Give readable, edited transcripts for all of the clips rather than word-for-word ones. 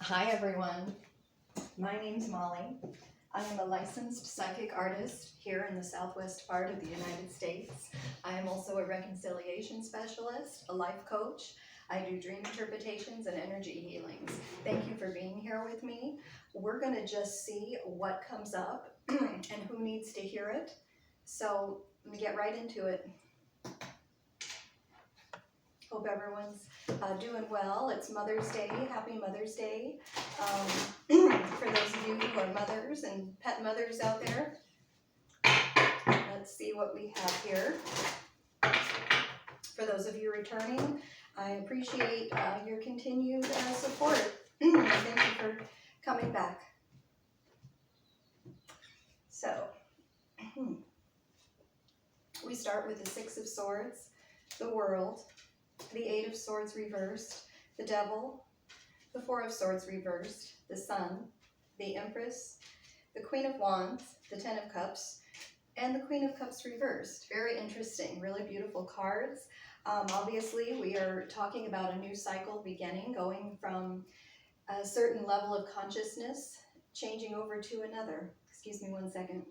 Hi everyone, my name's Molly. I am a licensed psychic artist here in the southwest part of the United States. I am also a reconciliation specialist, a life coach. I do dream interpretations and energy healings. Thank you for being here with me. We're going to just see what comes up and who needs to hear it. So let me get right into it. Hope everyone's doing well. It's Mother's Day. Happy Mother's Day. For those of you who are mothers and pet mothers out there, let's see what we have here. For those of you returning, I appreciate your continued support. Thank you for coming back. So, we start with the Six of Swords, the World, the Eight of Swords reversed, the Devil, the Four of Swords reversed, the Sun, the Empress, the Queen of Wands, the Ten of Cups, and the Queen of Cups reversed. Very interesting, really beautiful cards. Obviously, we are talking about a new cycle beginning, going from a certain level of consciousness, changing over to another. Excuse me one second.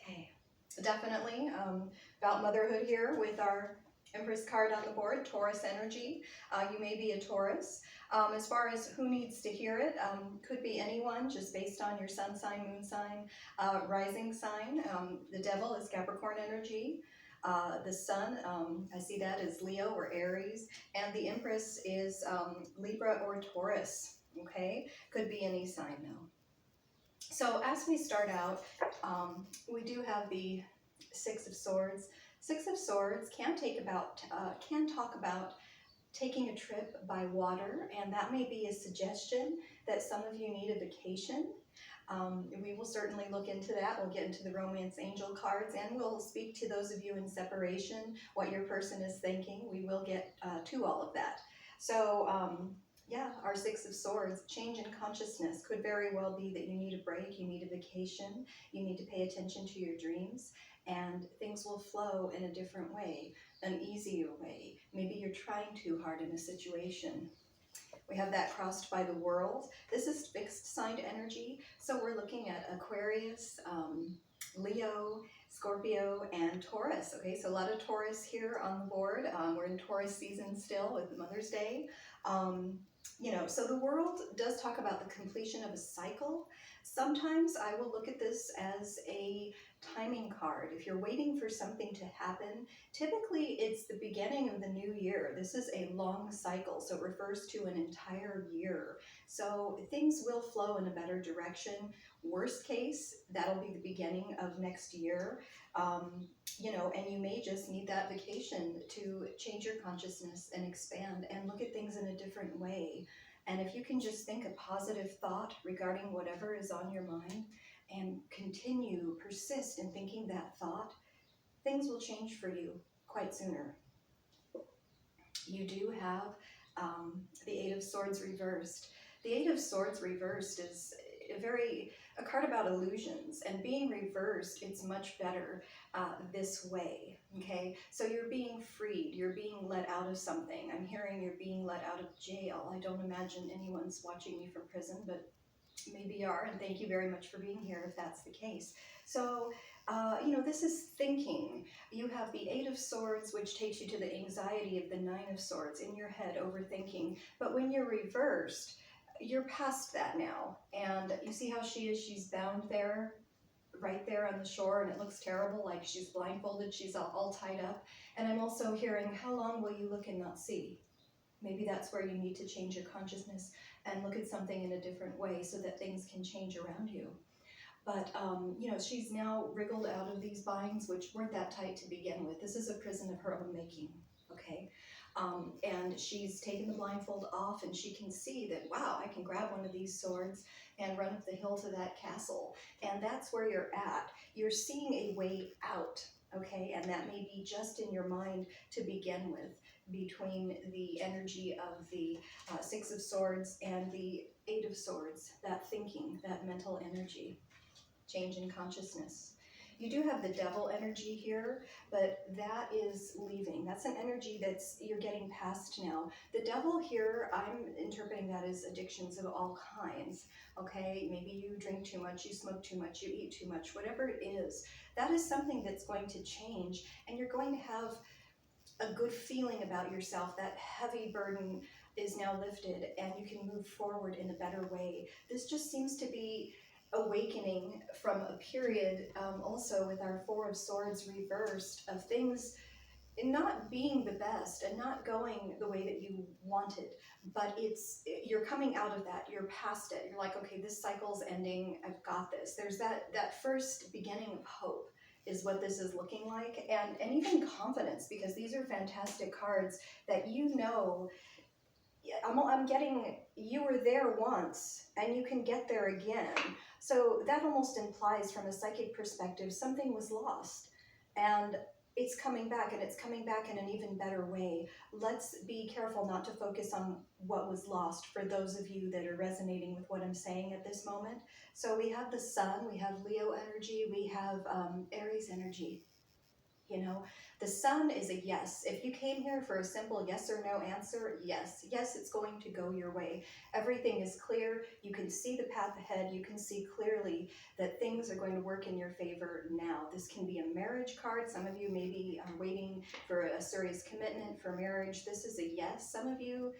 Okay, definitely about motherhood here with our Empress card on the board, Taurus energy. You may be a Taurus. As far as who needs to hear it, could be anyone just based on your sun sign, moon sign, rising sign. The Devil is Capricorn energy. The Sun, I see that as Leo or Aries. And the Empress is Libra or Taurus. Okay, could be any sign though. So as we start out, we do have the Six of Swords. Six of Swords can talk about taking a trip by water, and that may be a suggestion that some of you need a vacation. We will certainly look into that. We'll get into the romance angel cards, and we'll speak to those of you in separation, what your person is thinking. We will get to all of that. So yeah, our Six of Swords, change in consciousness, could very well be that you need a break, you need a vacation, you need to pay attention to your dreams, and things will flow in a different way, an easier way. Maybe you're trying too hard in a situation. We have that crossed by the World. This is fixed signed energy, so we're looking at Aquarius, Leo, Scorpio, and Taurus. Okay, so a lot of Taurus here on the board. We're in Taurus season still with Mother's Day. So the World does talk about the completion of a cycle. Sometimes I will look at this as a timing card. If you're waiting for something to happen, typically it's the beginning of the new year. This is a long cycle, so it refers to an entire year. So things will flow in a better direction. Worst case, that'll be the beginning of next year. And you may just need that vacation to change your consciousness and expand and look at things in a different way. And if you can just think a positive thought regarding whatever is on your mind and persist in thinking that thought, things will change for you quite sooner. You do have the Eight of Swords reversed. The Eight of Swords reversed is a card about illusions, and being reversed, it's much better this way. Okay, so you're being freed, you're being let out of something. I'm hearing you're being let out of jail. I don't imagine anyone's watching you from prison, but maybe you are, and thank you very much for being here if that's the case. So this is thinking. You have the Eight of Swords, which takes you to the anxiety of the Nine of Swords in your head, overthinking. But when you're reversed, you're past that now. And you see how she is? She's bound there, right there on the shore, and it looks terrible, like she's blindfolded, she's all tied up. And I'm also hearing, how long will you look and not see? Maybe that's where you need to change your consciousness and look at something in a different way so that things can change around you. But, she's now wriggled out of these binds, which weren't that tight to begin with. This is a prison of her own making, okay? And she's taken the blindfold off, and she can see that, wow, I can grab one of these swords and run up the hill to that castle. And that's where you're at. You're seeing a way out, okay? And that may be just in your mind to begin with, between the energy of the Six of Swords and the Eight of Swords, that thinking, that mental energy. Change in consciousness. You do have the devil energy here, but that is leaving. That's an energy you're getting past now. The devil here, I'm interpreting that as addictions of all kinds, okay? Maybe you drink too much, you smoke too much, you eat too much, whatever it is. That is something that's going to change, and you're going to have a good feeling about yourself. That heavy burden is now lifted, and you can move forward in a better way. This just seems to be awakening from a period, also with our Four of Swords reversed, of things not being the best and not going the way that you wanted, but you're coming out of that, you're past it, you're like, okay, this cycle's ending, I've got this. There's that first beginning of hope is what this is looking like, and even confidence, because these are fantastic cards that I'm getting, you were there once and you can get there again. So that almost implies, from a psychic perspective, something was lost and it's coming back, and it's coming back in an even better way. Let's be careful not to focus on what was lost, for those of you that are resonating with what I'm saying at this moment. So we have the Sun, we have Leo energy, we have Aries energy. You know, the Sun is a yes. If you came here for a simple yes or no answer, yes. Yes, it's going to go your way. Everything is clear. You can see the path ahead. You can see clearly that things are going to work in your favor now. This can be a marriage card. Some of you maybe are waiting for a serious commitment for marriage. This is a yes. Some of you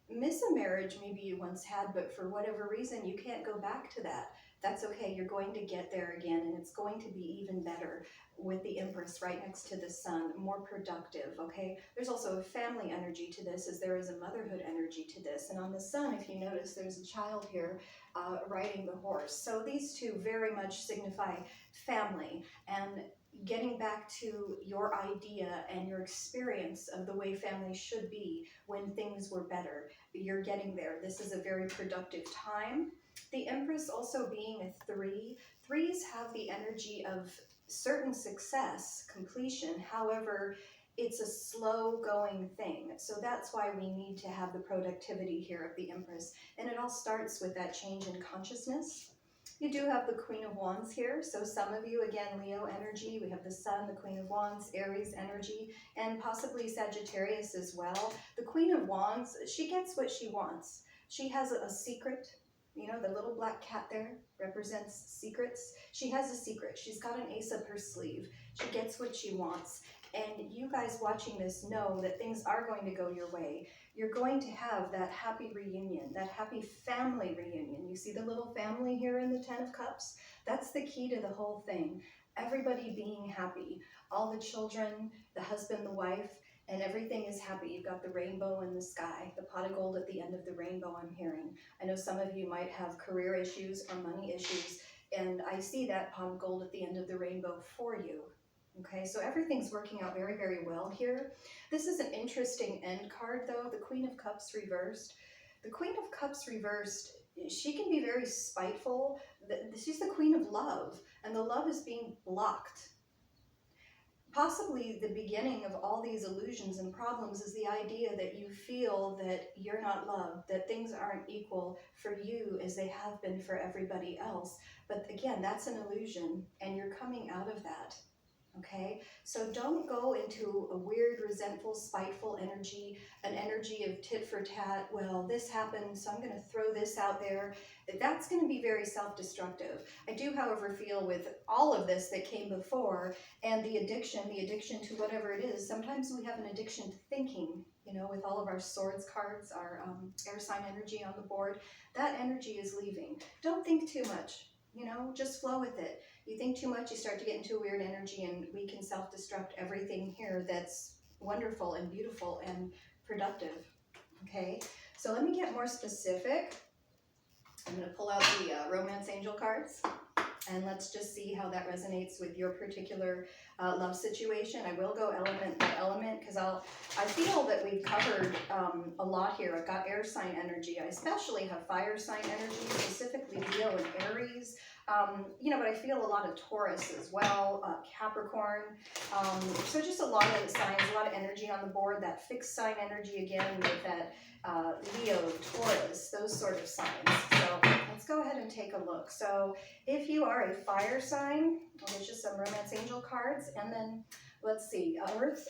miss a marriage maybe you once had, but for whatever reason, you can't go back to that. That's okay. You're going to get there again, and it's going to be even better with the Empress right next to the Sun, more productive, okay? There's also a family energy to this, as there is a motherhood energy to this. And on the Sun, if you notice, there's a child here riding the horse. So these two very much signify family and getting back to your idea and your experience of the way family should be when things were better. You're getting there. This is a very productive time. The Empress also being a 3. 3s have the energy of certain success, completion. However, it's a slow going thing. So that's why we need to have the productivity here of the Empress. And it all starts with that change in consciousness. You do have the Queen of Wands here. So some of you, again, Leo energy. We have the Sun, the Queen of Wands, Aries energy, and possibly Sagittarius as well. The Queen of Wands, she gets what she wants. She has a secret. You know, the little black cat there represents secrets. She has a secret. She's got an ace up her sleeve. She gets what she wants. And you guys watching this know that things are going to go your way. You're going to have that happy reunion, that happy family reunion. You see the little family here in the 10 of Cups? That's the key to the whole thing. Everybody being happy. All the children, the husband, the wife, and everything is happy. You've got the rainbow in the sky, the pot of gold at the end of the rainbow, I'm hearing. I know some of you might have career issues or money issues, and I see that pot of gold at the end of the rainbow for you. Okay, so everything's working out very, very well here. This is an interesting end card, though, the Queen of Cups reversed. The Queen of Cups reversed, she can be very spiteful. She's the Queen of Love, and the love is being blocked. Possibly the beginning of all these illusions and problems is the idea that you feel that you're not loved, that things aren't equal for you as they have been for everybody else. But again, that's an illusion, and you're coming out of that. Okay, so don't go into a weird, resentful, spiteful energy, an energy of tit for tat. Well, this happened, so I'm going to throw this out there. That's going to be very self-destructive. I do, however, feel with all of this that came before, and the addiction to whatever it is, sometimes we have an addiction to thinking, you know, with all of our swords cards, our air sign energy on the board. That energy is leaving. Don't think too much, you know, just flow with it. You think too much, you start to get into a weird energy, and we can self-destruct everything here that's wonderful and beautiful and productive. Okay, so let me get more specific. I'm going to pull out the romance angel cards, and let's just see how that resonates with your particular love situation. I will go element by element, because I feel that we've covered a lot here. I've got air sign energy. I especially have fire sign energy, specifically Leo and Aries. You know, but I feel a lot of Taurus as well, Capricorn. So just a lot of signs, a lot of energy on the board. That fixed sign energy again with that Leo, Taurus, those sort of signs. So let's go ahead and take a look. So if you are a fire sign, there's just some romance angel cards, and then let's see, earth,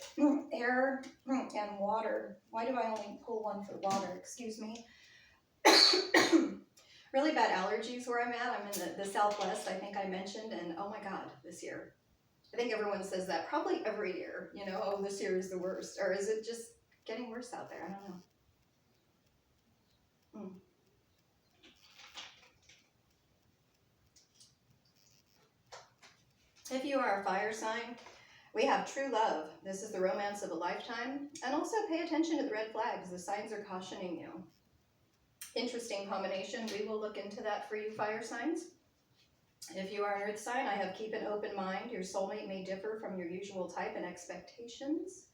air, and water. Why do I only pull one for water? Excuse me. Really bad allergies where I'm at. I'm in the Southwest, I think I mentioned, and oh my God, this year. I think everyone says that probably every year, you know, oh, this year is the worst. Or is it just getting worse out there? I don't know. If you are a fire sign, we have true love. This is the romance of a lifetime. And also pay attention to the red flags. The signs are cautioning you. Interesting combination. We will look into that for you, fire signs. If you are an earth sign, I have keep an open mind. Your soulmate may differ from your usual type and expectations.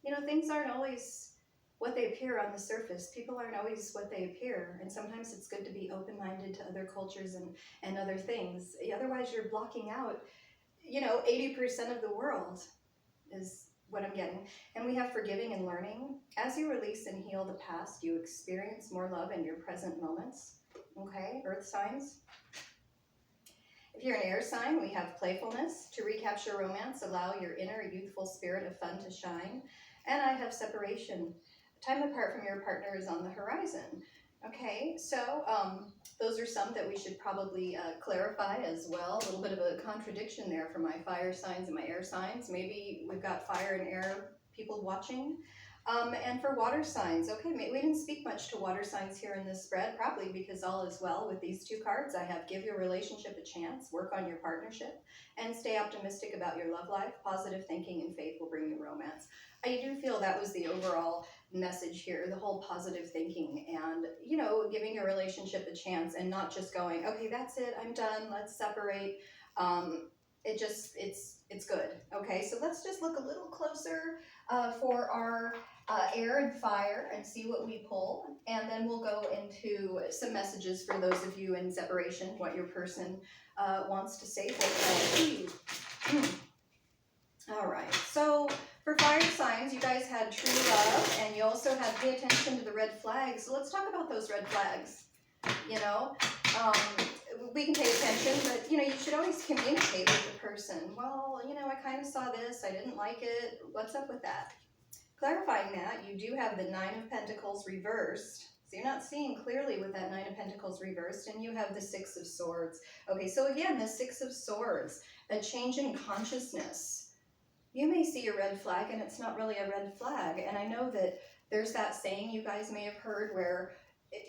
You know, things aren't always what they appear on the surface. People aren't always what they appear. And sometimes it's good to be open-minded to other cultures and other things. Otherwise, you're blocking out, you know, 80% of the world is what I'm getting. And we have forgiving and learning. As you release and heal the past, you experience more love in your present moments. Okay, earth signs. If you're an air sign, we have playfulness. To recapture romance, allow your inner youthful spirit of fun to shine. And I have separation. Time apart from your partner is on the horizon. Okay, so those are some that we should probably clarify as well. A little bit of a contradiction there for my fire signs and my air signs. Maybe we've got fire and air people watching. And for water signs, okay, we didn't speak much to water signs here in this spread, probably because all is well with these two cards. I have give your relationship a chance, work on your partnership, and stay optimistic about your love life. Positive thinking and faith will bring you romance. I do feel that was the overall message here, the whole positive thinking and, you know, giving your relationship a chance and not just going, okay, that's it, I'm done, let's separate. It's good. Okay, so let's just look a little closer for our air and fire and see what we pull, and then we'll go into some messages for those of you in separation, what your person wants to say for you. All right, so for fire signs, you guys had true love, and you also had pay attention to the red flags. So let's talk about those red flags. You know, we can pay attention, but, you know, you should always communicate with the person. Well, you know, I kind of saw this, I didn't like it, what's up with that? Clarifying that, you do have the Nine of Pentacles reversed. So you're not seeing clearly with that Nine of Pentacles reversed, and you have the Six of Swords. Okay, so again, the Six of Swords, a change in consciousness. You may see a red flag and it's not really a red flag. And I know that there's that saying you guys may have heard where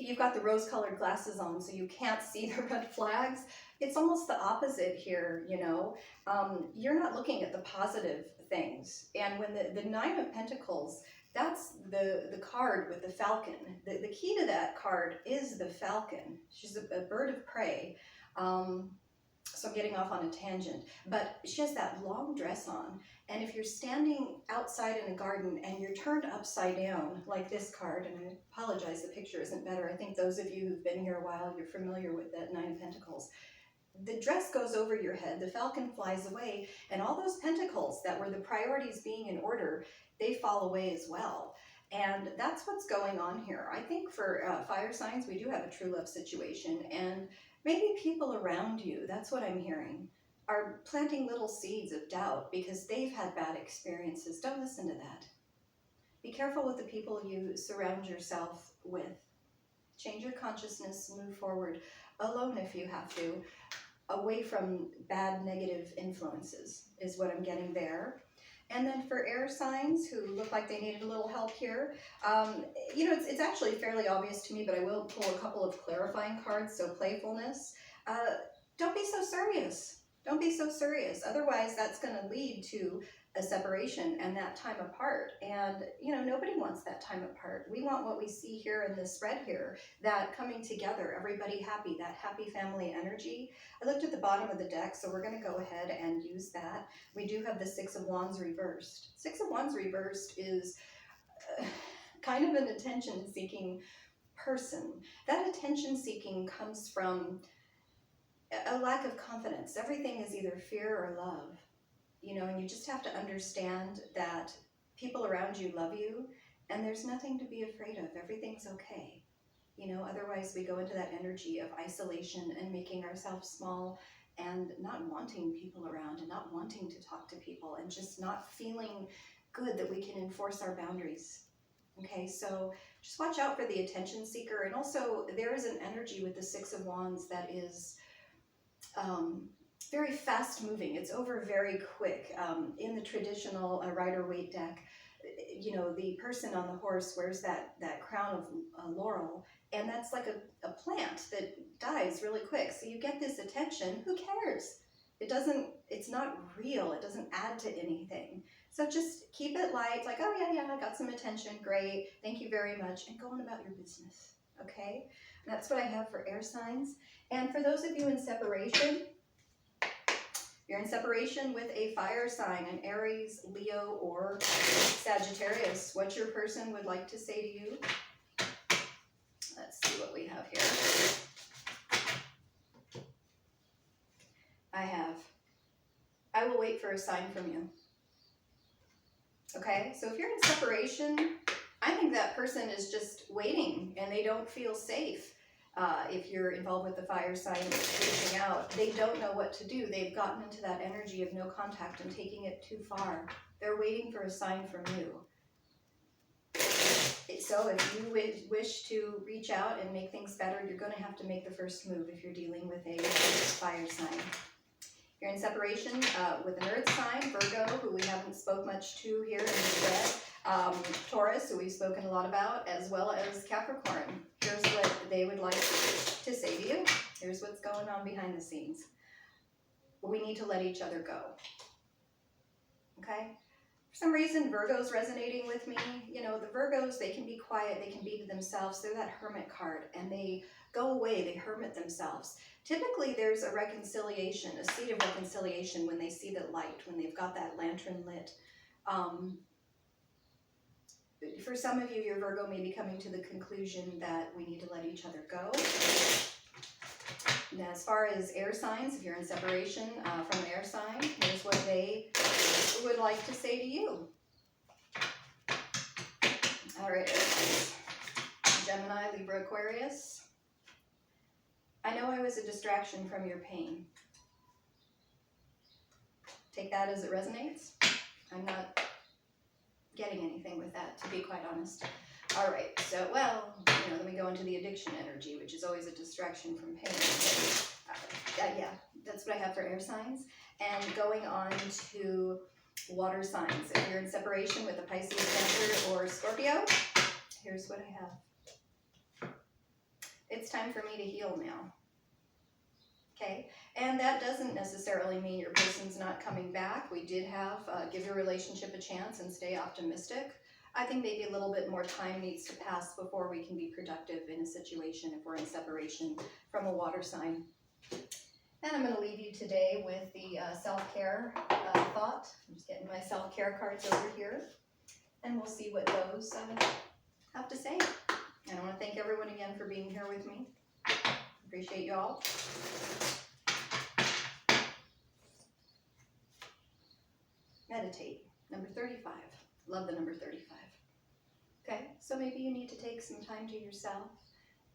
you've got the rose-colored glasses on so you can't see the red flags. It's almost the opposite here, you know. You're not looking at the positive things. And when the Nine of Pentacles, that's the card with the falcon. The key to that card is the falcon. She's a bird of prey. So I'm getting off on a tangent, but she has that long dress on. And if you're standing outside in a garden and you're turned upside down, like this card, and I apologize, the picture isn't better. I think those of you who've been here a while, you're familiar with that Nine of Pentacles. The dress goes over your head, the falcon flies away, and all those pentacles that were the priorities being in order, they fall away as well. And that's what's going on here. I think for fire signs, we do have a true love situation, and maybe people around you, that's what I'm hearing, are planting little seeds of doubt because they've had bad experiences. Don't listen to that. Be careful with the people you surround yourself with. Change your consciousness, move forward, alone if you have to, away from bad negative influences is what I'm getting there. And then for air signs who look like they needed a little help here, you know, it's actually fairly obvious to me, but I will pull a couple of clarifying cards. So playfulness, don't be so serious. Don't be so serious. Otherwise, that's going to lead to a separation and that time apart. And, you know, nobody wants that time apart. We want what we see here in this spread here, that coming together, everybody happy, that happy family energy. I looked at the bottom of the deck, so we're going to go ahead and use that. We do have the Six of Wands reversed. Six of Wands reversed is kind of an attention-seeking person. That attention-seeking comes from a lack of confidence. Everything is either fear or love, you know, and you just have to understand that people around you love you and there's nothing to be afraid of. Everything's okay. You know, otherwise we go into that energy of isolation and making ourselves small and not wanting people around and not wanting to talk to people and just not feeling good that we can enforce our boundaries. Okay, so just watch out for the attention seeker. And also there is an energy with the Six of Wands that is very fast moving. It's over very quick. In the traditional Rider-Waite deck, you know, the person on the horse wears that crown of laurel, and that's like a plant that dies really quick. So you get this attention. Who cares? It's not real. It doesn't add to anything. So just keep it light, like, oh yeah, I got some attention, great, thank you very much, and go on about your business, okay? And that's what I have for air signs. And for those of you in separation, you're in separation with a fire sign, an Aries, Leo, or Sagittarius. What your person would like to say to you. Let's see what we have here. I will wait for a sign from you. Okay, so if you're in separation, I think that person is just waiting and they don't feel safe. If you're involved with the fire sign reaching out, they don't know what to do. They've gotten into that energy of no contact and taking it too far. They're waiting for a sign from you. So if you wish to reach out and make things better, you're going to have to make the first move if you're dealing with a fire sign. You're in separation with an earth sign, Virgo, who we haven't spoke much to here in this spread, Taurus, who we've spoken a lot about, as well as Capricorn. Here's what they would like to say to you. Here's what's going on behind the scenes. We need to let each other go. Okay? For some reason, Virgo's resonating with me. You know, the Virgos, they can be quiet, they can be to themselves. They're that hermit card, and they go away, they hermit themselves. Typically, there's a reconciliation, a seed of reconciliation when they see the light, when they've got that lantern lit. For some of you, your Virgo may be coming to the conclusion that we need to let each other go. Now, as far as air signs, if you're in separation from an air sign, here's what they would like to say to you. All right, air signs. Gemini, Libra, Aquarius. I know I was a distraction from your pain. Take that as it resonates. I'm not getting anything with that, to be quite honest. All right, so, well, you know, then we go into the addiction energy, which is always a distraction from pain. Yeah, that's what I have for air signs. And going on to water signs. If you're in separation with a Pisces, Cancer, or Scorpio, here's what I have. It's time for me to heal now. Okay, and that doesn't necessarily mean your person's not coming back. We did have give your relationship a chance and stay optimistic. I think maybe a little bit more time needs to pass before we can be productive in a situation if we're in separation from a water sign. And I'm going to leave you today with the self-care thought. I'm just getting my self-care cards over here, and we'll see what those have to say. And I want to thank everyone again for being here with me. Appreciate you all. Meditate, number 35. Love the number 35. Okay, so maybe you need to take some time to yourself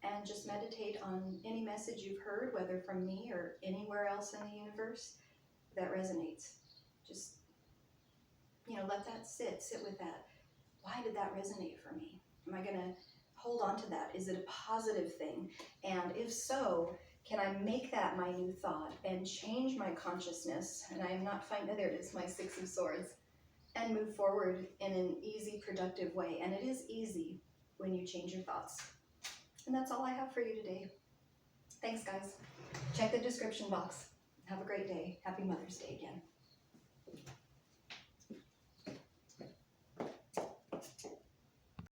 and just meditate on any message you've heard, whether from me or anywhere else in the universe that resonates. Just, you know, let that sit with that. Why did that resonate for me? Am I going to hold on to that? Is it a positive thing? And if so, can I make that my new thought and change my consciousness? And I am not finding, there it is, my Six of Swords, and move forward in an easy, productive way. And it is easy when you change your thoughts. And that's all I have for you today. Thanks, guys. Check the description box. Have a great day. Happy Mother's Day again.